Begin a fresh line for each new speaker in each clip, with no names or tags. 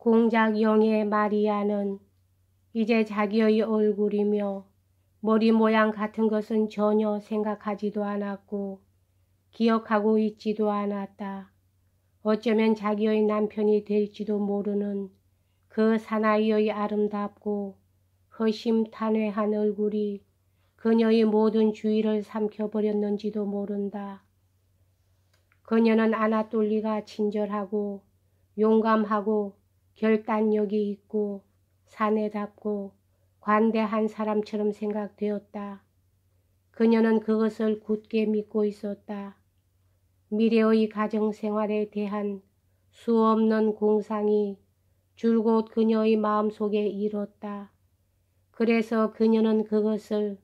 공작영의 마리아는 이제 자기의 얼굴이며 머리 모양 같은 것은 전혀 생각하지도 않았고 기억하고 있지도 않았다. 어쩌면 자기의 남편이 될지도 모르는 그 사나이의 아름답고 허심탄회한 얼굴이 그녀의 모든 주의를 삼켜버렸는지도 모른다. 그녀는 아나톨리가 친절하고 용감하고 결단력이 있고 사내답고 관대한 사람처럼 생각되었다. 그녀는 그것을 굳게 믿고 있었다. 미래의 가정생활에 대한 수없는 공상이 줄곧 그녀의 마음속에 일었다. 그래서 그녀는 그것을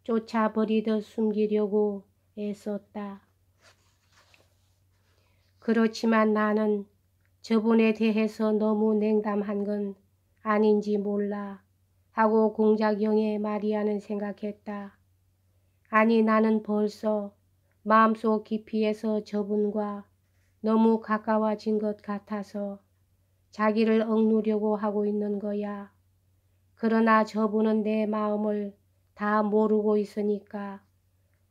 쫓아버리듯 숨기려고 애썼다. 그렇지만 나는 저분에 대해서 너무 냉담한 건 아닌지 몰라 하고 공작영의 마리아는 생각했다. 아니, 나는 벌써 마음속 깊이에서 저분과 너무 가까워진 것 같아서 자기를 억누려고 하고 있는 거야. 그러나 저분은 내 마음을 다 모르고 있으니까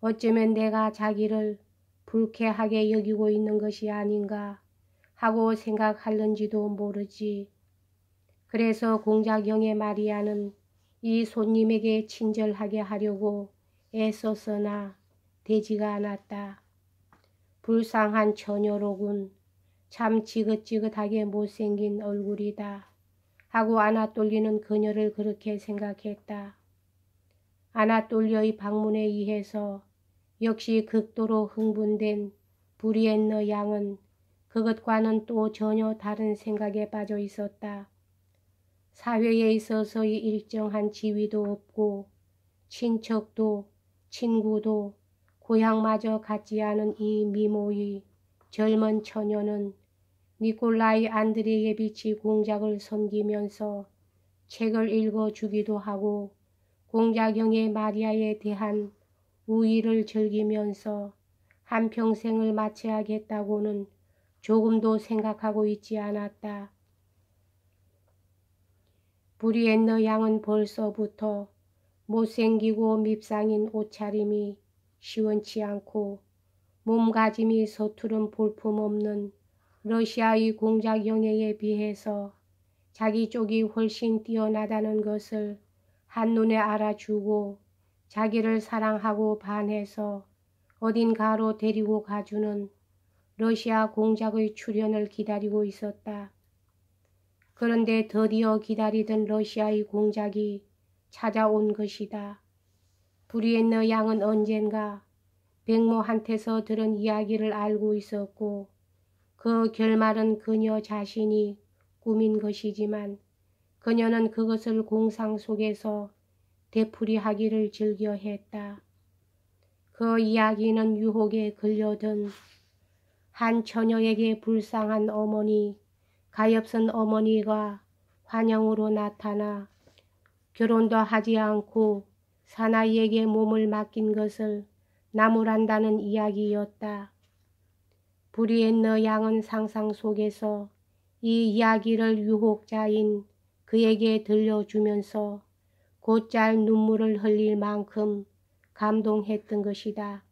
어쩌면 내가 자기를 불쾌하게 여기고 있는 것이 아닌가 하고 생각할는지도 모르지. 그래서 공작영의 마리아는 이 손님에게 친절하게 하려고 애썼으나 되지가 않았다. 불쌍한 처녀로군. 참 지긋지긋하게 못생긴 얼굴이다 하고 아나톨리는 그녀를 그렇게 생각했다. 아나톨리의 방문에 의해서 역시 극도로 흥분된 브리엔너 양은 그것과는 또 전혀 다른 생각에 빠져 있었다. 사회에 있어서의 일정한 지위도 없고 친척도 친구도 고향마저 같지 않은 이 미모의 젊은 처녀는 니콜라이 안드레예비치 공작을 섬기면서 책을 읽어주기도 하고 공작영의 마리아에 대한 우위를 즐기면서 한평생을 마쳐야겠다고는 조금도 생각하고 있지 않았다. 브리엔너 양은 벌써부터 못생기고 밉상인 옷차림이 시원치 않고 몸가짐이 서투른 볼품없는 러시아의 공작영예에 비해서 자기 쪽이 훨씬 뛰어나다는 것을 한눈에 알아주고 자기를 사랑하고 반해서 어딘가로 데리고 가주는 러시아 공작의 출현을 기다리고 있었다. 그런데 드디어 기다리던 러시아의 공작이 찾아온 것이다. 브리엔너 양은 언젠가 백모한테서 들은 이야기를 알고 있었고 그 결말은 그녀 자신이 꾸민 것이지만 그녀는 그것을 공상 속에서 되풀이하기를 즐겨했다. 그 이야기는 유혹에 걸려든 한 처녀에게 불쌍한 어머니, 가엾은 어머니가 환영으로 나타나 결혼도 하지 않고 사나이에게 몸을 맡긴 것을 나무란다는 이야기였다. 브리엔너 양은 상상 속에서 이 이야기를 유혹자인 그에게 들려주면서 곧잘 눈물을 흘릴 만큼 감동했던 것이다.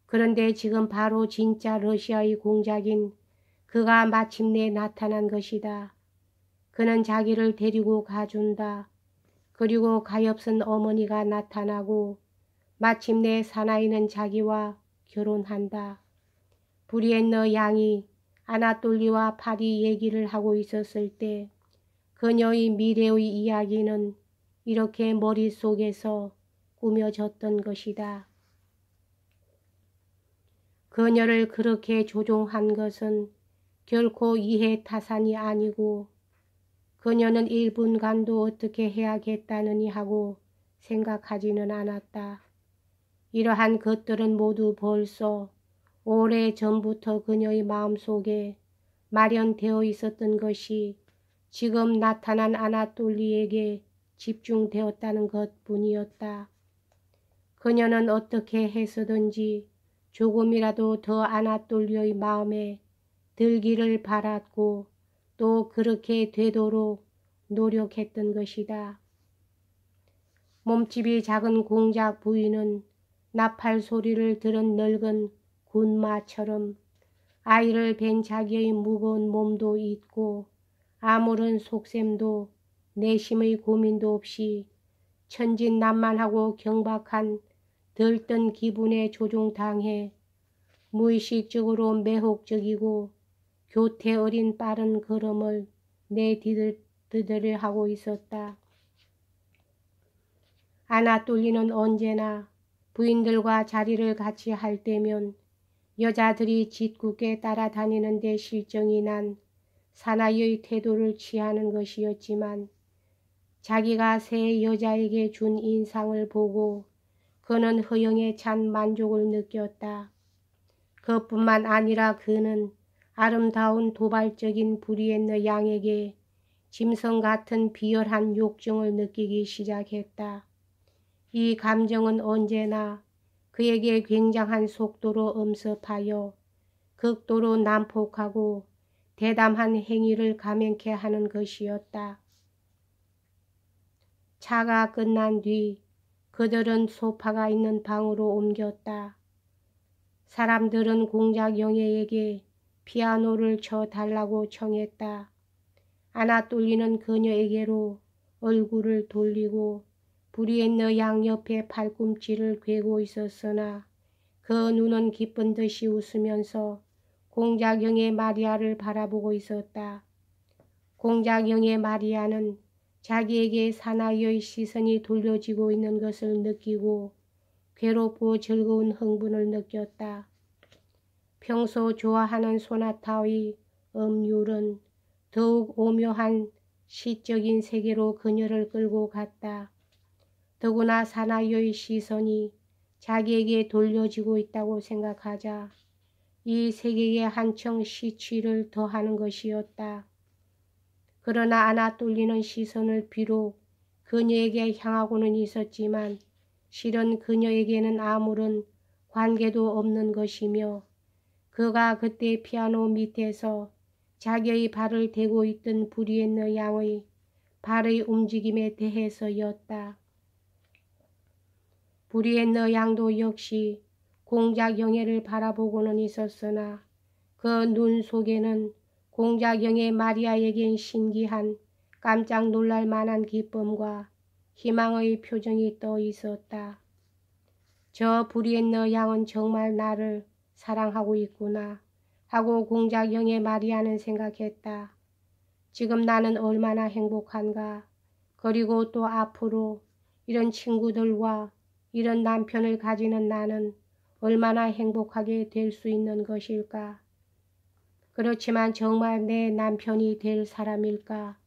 그런데 지금 바로 진짜 러시아의 공작인 그가 마침내 나타난 것이다. 그는 자기를 데리고 가준다. 그리고 가엾은 어머니가 나타나고 마침내 사나이는 자기와 결혼한다. 브리엔너 양이 아나톨리와 파리 얘기를 하고 있었을 때 그녀의 미래의 이야기는 이렇게 머릿속에서 꾸며졌던 것이다. 그녀를 그렇게 조종한 것은 결코 이해타산이 아니고 그녀는 1분간도 어떻게 해야겠다느니 하고 생각하지는 않았다. 이러한 것들은 모두 벌써 오래 전부터 그녀의 마음속에 마련되어 있었던 것이 지금 나타난 아나톨리에게 집중되었다는 것뿐이었다. 그녀는 어떻게 해서든지 조금이라도 더 아나톨리의 마음에 들기를 바랐고 또 그렇게 되도록 노력했던 것이다. 몸집이 작은 공작 부인은 나팔 소리를 들은 늙은 군마처럼 아이를 뵌 자기의 무거운 몸도 잊고 아무런 속셈도 내심의 고민도 없이 천진난만하고 경박한 들뜬 기분에 조종당해 무의식적으로 매혹적이고 교태 어린 빠른 걸음을 내디디려 하고 있었다. 아나톨리는 언제나 부인들과 자리를 같이 할 때면 여자들이 짓궂게 따라다니는 데 실정이 난 사나이의 태도를 취하는 것이었지만 자기가 새 여자에게 준 인상을 보고 그는 허영에 찬 만족을 느꼈다. 그뿐만 아니라 그는 아름다운 도발적인 브리엔느 양에게 짐승 같은 비열한 욕정을 느끼기 시작했다. 이 감정은 언제나 그에게 굉장한 속도로 엄습하여 극도로 난폭하고 대담한 행위를 감행케 하는 것이었다. 차가 끝난 뒤 그들은 소파가 있는 방으로 옮겼다. 사람들은 공작 영예에게 피아노를 쳐달라고 청했다. 아나톨리는 그녀에게로 얼굴을 돌리고 브리엔느 양 옆에 팔꿈치를 꿰고 있었으나 그 눈은 기쁜 듯이 웃으면서 공작 영예 마리아를 바라보고 있었다. 공작 영예 마리아는 자기에게 사나이의 시선이 돌려지고 있는 것을 느끼고 괴롭고 즐거운 흥분을 느꼈다. 평소 좋아하는 소나타의 음률은 더욱 오묘한 시적인 세계로 그녀를 끌고 갔다. 더구나 사나이의 시선이 자기에게 돌려지고 있다고 생각하자 이 세계에 한층 시취를 더하는 것이었다. 그러나 아나톨리는 시선을 비록 그녀에게 향하고는 있었지만 실은 그녀에게는 아무런 관계도 없는 것이며 그가 그때 피아노 밑에서 자기의 발을 대고 있던 브리엔느 양의 발의 움직임에 대해서였다. 브리엔느 양도 역시 공작 영예를 바라보고는 있었으나 그 눈 속에는 공작 영예 마리아에겐 신기한 깜짝 놀랄 만한 기쁨과 희망의 표정이 떠 있었다. 저 브리엔느 양은 정말 나를 사랑하고 있구나 하고 공작 영예 마리아는 생각했다. 지금 나는 얼마나 행복한가. 그리고 또 앞으로 이런 친구들과 이런 남편을 가지는 나는 얼마나 행복하게 될 수 있는 것일까. 그렇지만 정말 내 남편이 될 사람일까.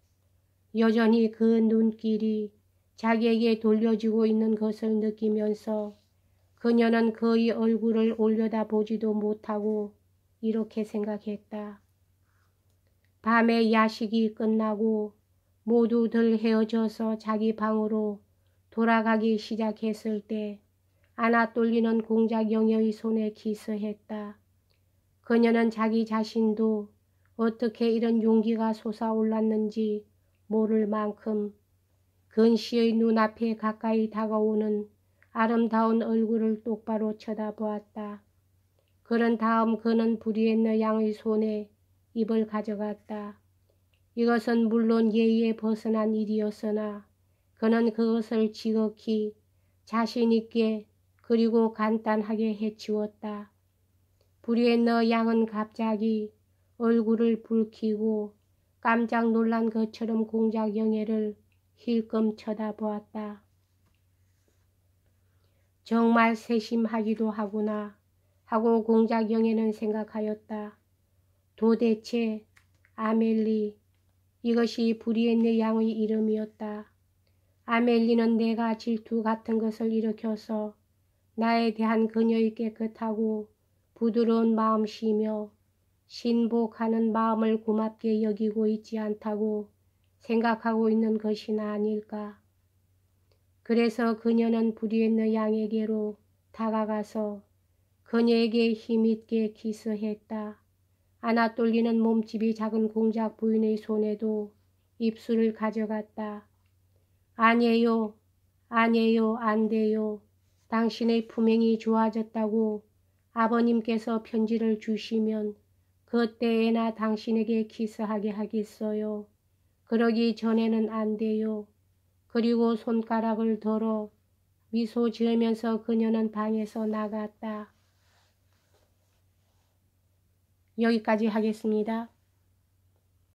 여전히 그 눈길이 자기에게 돌려지고 있는 것을 느끼면서 그녀는 그의 얼굴을 올려다보지도 못하고 이렇게 생각했다. 밤에 야식이 끝나고 모두들 헤어져서 자기 방으로 돌아가기 시작했을 때 아나톨리는 공작 영예의 손에 키스했다. 그녀는 자기 자신도 어떻게 이런 용기가 솟아올랐는지 모를 만큼 근시의 눈앞에 가까이 다가오는 아름다운 얼굴을 똑바로 쳐다보았다. 그런 다음 그는 브리엔느 양의 손에 입을 가져갔다. 이것은 물론 예의에 벗어난 일이었으나 그는 그것을 지극히 자신있게 그리고 간단하게 해치웠다. 브리엔느 양은 갑자기 얼굴을 붉히고 깜짝 놀란 것처럼 공작 영예를 힐끔 쳐다보았다. 정말 세심하기도 하구나 하고 공작 영예는 생각하였다. 도대체 아멜리, 이것이 브리엔느 양의 이름이었다. 아멜리는 내가 질투 같은 것을 일으켜서 나에 대한 그녀의 깨끗하고 부드러운 마음씨며 신복하는 마음을 고맙게 여기고 있지 않다고 생각하고 있는 것이나 아닐까. 그래서 그녀는 브리엔느 양에게로 다가가서 그녀에게 힘있게 키스했다. 아나톨리는 몸집이 작은 공작 부인의 손에도 입술을 가져갔다. 아니에요. 아니에요. 안 돼요. 당신의 품행이 좋아졌다고 아버님께서 편지를 주시면 그때에나 당신에게 키스하게 하겠어요. 그러기 전에는 안 돼요. 그리고 손가락을 들어 미소 지으면서 그녀는 방에서 나갔다. 여기까지 하겠습니다.